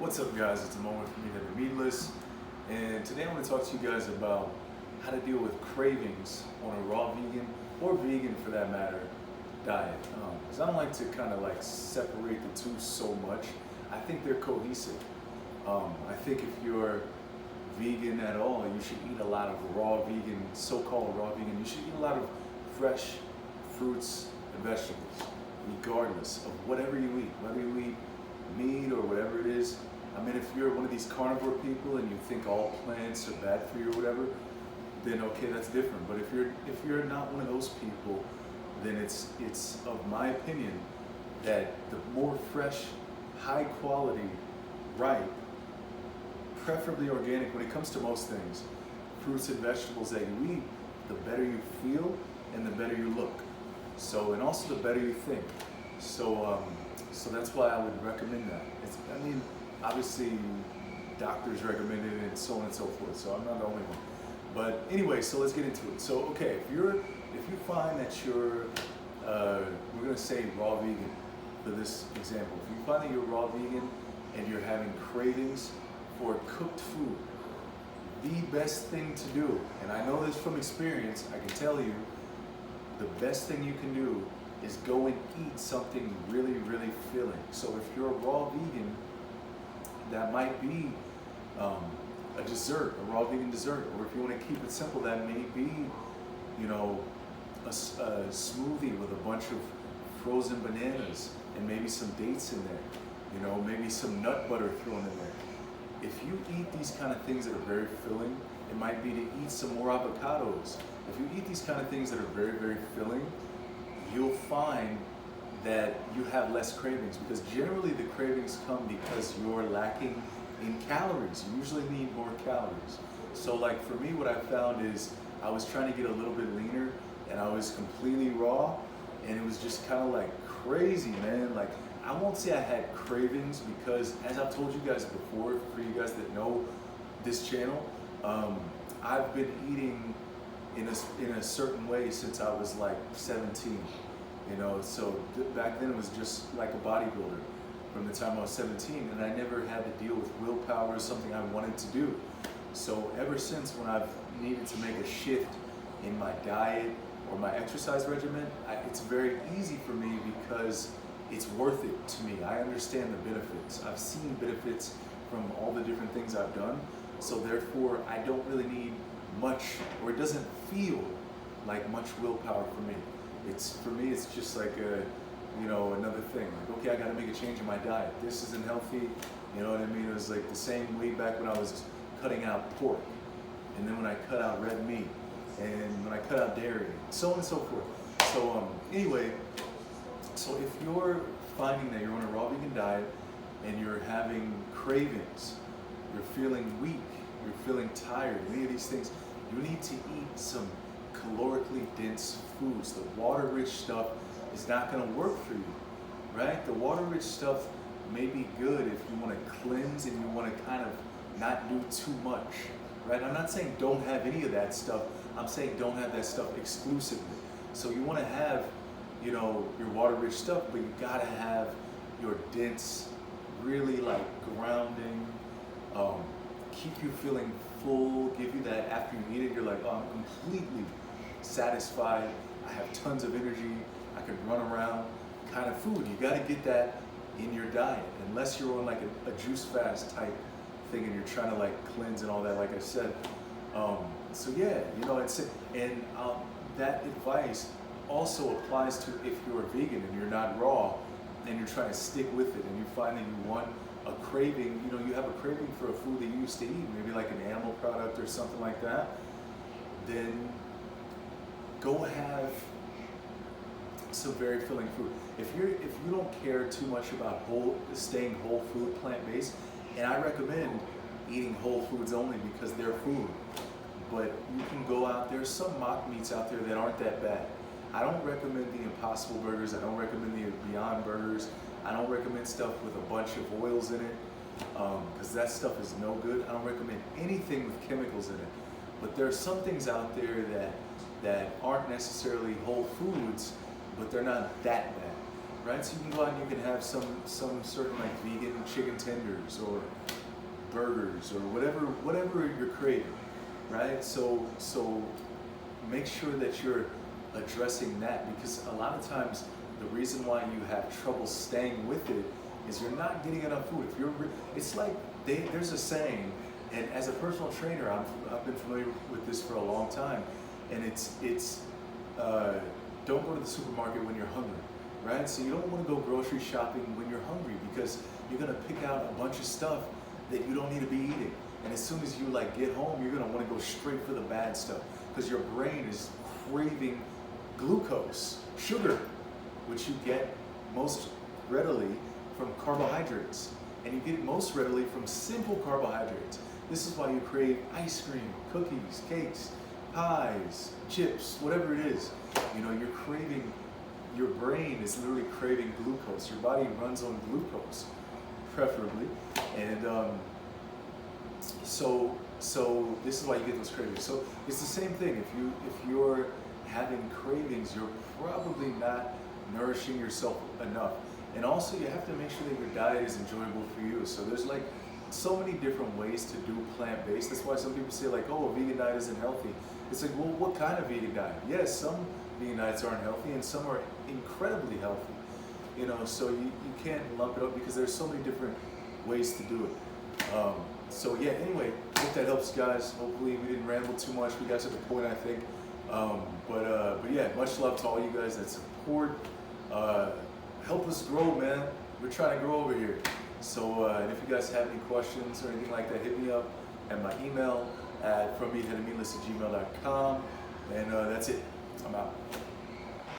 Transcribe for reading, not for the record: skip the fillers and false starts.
What's up, guys? It's a moment for me to be meatless, and today I'm going to talk to you guys about how to deal with cravings on a raw vegan or vegan, for that matter, diet. Because I don't like to kind of like separate the two so much. I think they're cohesive. I think if you're vegan at all, you should eat a lot of raw vegan, so-called raw vegan. You should eat a lot of fresh fruits and vegetables, regardless of whatever you eat, whether you eat meat or whatever it is. I mean, if you're one of these carnivore people and you think all plants are bad for you or whatever, then okay, that's different. But if you're not one of those people, then it's of my opinion that the more fresh, high quality, ripe, preferably organic when it comes to most things, fruits and vegetables that you eat, the better you feel and the better you look. So, and also the better you think. So that's why I would recommend that. I mean, obviously doctors recommend it and so on and so forth, so I'm not the only one. But anyway, so let's get into it. So okay, if you find that you're, we're gonna say raw vegan for this example. If you find that you're raw vegan and you're having cravings for cooked food, the best thing to do, and I know this from experience, I can tell you, the best thing you can do is go and eat something really, really filling. So if you're a raw vegan, that might be a dessert, a raw vegan dessert. Or if you want to keep it simple, that may be, you know, a smoothie with a bunch of frozen bananas and maybe some dates in there. You know, maybe some nut butter thrown in there. If you eat these kind of things that are very filling, it might be to eat some more avocados. If you eat these kind of things that are very, very filling, you'll find that you have less cravings, because generally the cravings come because you're lacking in calories. You usually need more calories. So like for me, what I found is I was trying to get a little bit leaner and I was completely raw, and it was just kind of like crazy, man. Like, I won't say I had cravings, because as I've told you guys before, for you guys that know this channel, I've been eating in a certain way since I was like 17, you know. So back then it was just like a bodybuilder from the time I was 17, and I never had to deal with willpower or something I wanted to do. So ever since, when I've needed to make a shift in my diet or my exercise regimen, it's very easy for me because it's worth it to me. I understand the benefits. I've seen benefits from all the different things I've done. So therefore, I don't really need much, or it doesn't feel like much willpower for me. For me, it's just like another thing. Like, okay, I got to make a change in my diet. This isn't healthy. You know what I mean? It was like the same way back when I was cutting out pork, and then when I cut out red meat, and when I cut out dairy, so on and so forth. So anyway, so if you're finding that you're on a raw vegan diet and you're having cravings, you're feeling weak, you're feeling tired, any of these things, you need to eat some calorically dense foods. The water-rich stuff is not going to work for you, right? The water-rich stuff may be good if you want to cleanse and you want to kind of not do too much, right? I'm not saying don't have any of that stuff. I'm saying don't have that stuff exclusively. So you want to have, you know, your water-rich stuff, but you got to have your dense, really like grounding, keep you feeling full, give you that, after you eat it, you're like, oh, I'm completely satisfied, I have tons of energy, I can run around kind of food. You got to get that in your diet, unless you're on like a juice fast type thing and you're trying to like cleanse and all that, like I said. So yeah, you know, and that advice also applies to if you're a vegan and you're not raw and you're trying to stick with it, and you find that you want a craving, you know, you have a craving for a food that you used to eat, maybe like an animal product or something like that, then go have some very filling food. If you don't care too much about staying whole food, plant-based, and I recommend eating whole foods only because they're food, but you can go out, there's some mock meats out there that aren't that bad. I don't recommend the Impossible Burgers, I don't recommend the Beyond Burgers, I don't recommend stuff with a bunch of oils in it, because that stuff is no good. I don't recommend anything with chemicals in it. But there are some things out there that aren't necessarily whole foods, but they're not that bad. right? So you can go out and you can have some certain like vegan chicken tenders or burgers or whatever you're craving, right? So make sure that you're addressing that, because a lot of times the reason why you have trouble staying with it is you're not getting enough food. If you're, it's like there's a saying, and as a personal trainer, I've been familiar with this for a long time, and it's don't go to the supermarket when you're hungry, right? So you don't want to go grocery shopping when you're hungry, because you're gonna pick out a bunch of stuff that you don't need to be eating. And as soon as you like get home, you're gonna want to go straight for the bad stuff, because your brain is craving glucose, sugar, which you get most readily from carbohydrates, and you get it most readily from simple carbohydrates. This is why you crave ice cream, cookies, cakes, pies, chips, whatever it is. You know, you're craving, your brain is literally craving glucose. Your body runs on glucose, preferably. And so this is why you get those cravings. So it's the same thing. If you're having cravings, you're probably not nourishing yourself enough. And also you have to make sure that your diet is enjoyable for you. So there's like so many different ways to do plant-based. That's why some people say like, oh, a vegan diet isn't healthy. It's like, well, what kind of vegan diet? Yes, some vegan diets aren't healthy and some are incredibly healthy. You know, so you can't lump it up, because there's so many different ways to do it. So yeah, anyway, hope that helps, guys. Hopefully we didn't ramble too much. We got to the point, I think. But yeah, much love to all you guys that support. Help us grow, man. We're trying to grow over here. So and if you guys have any questions or anything like that, hit me up at my email at frommeatheadedmeatless@gmail.com. And that's it. I'm out.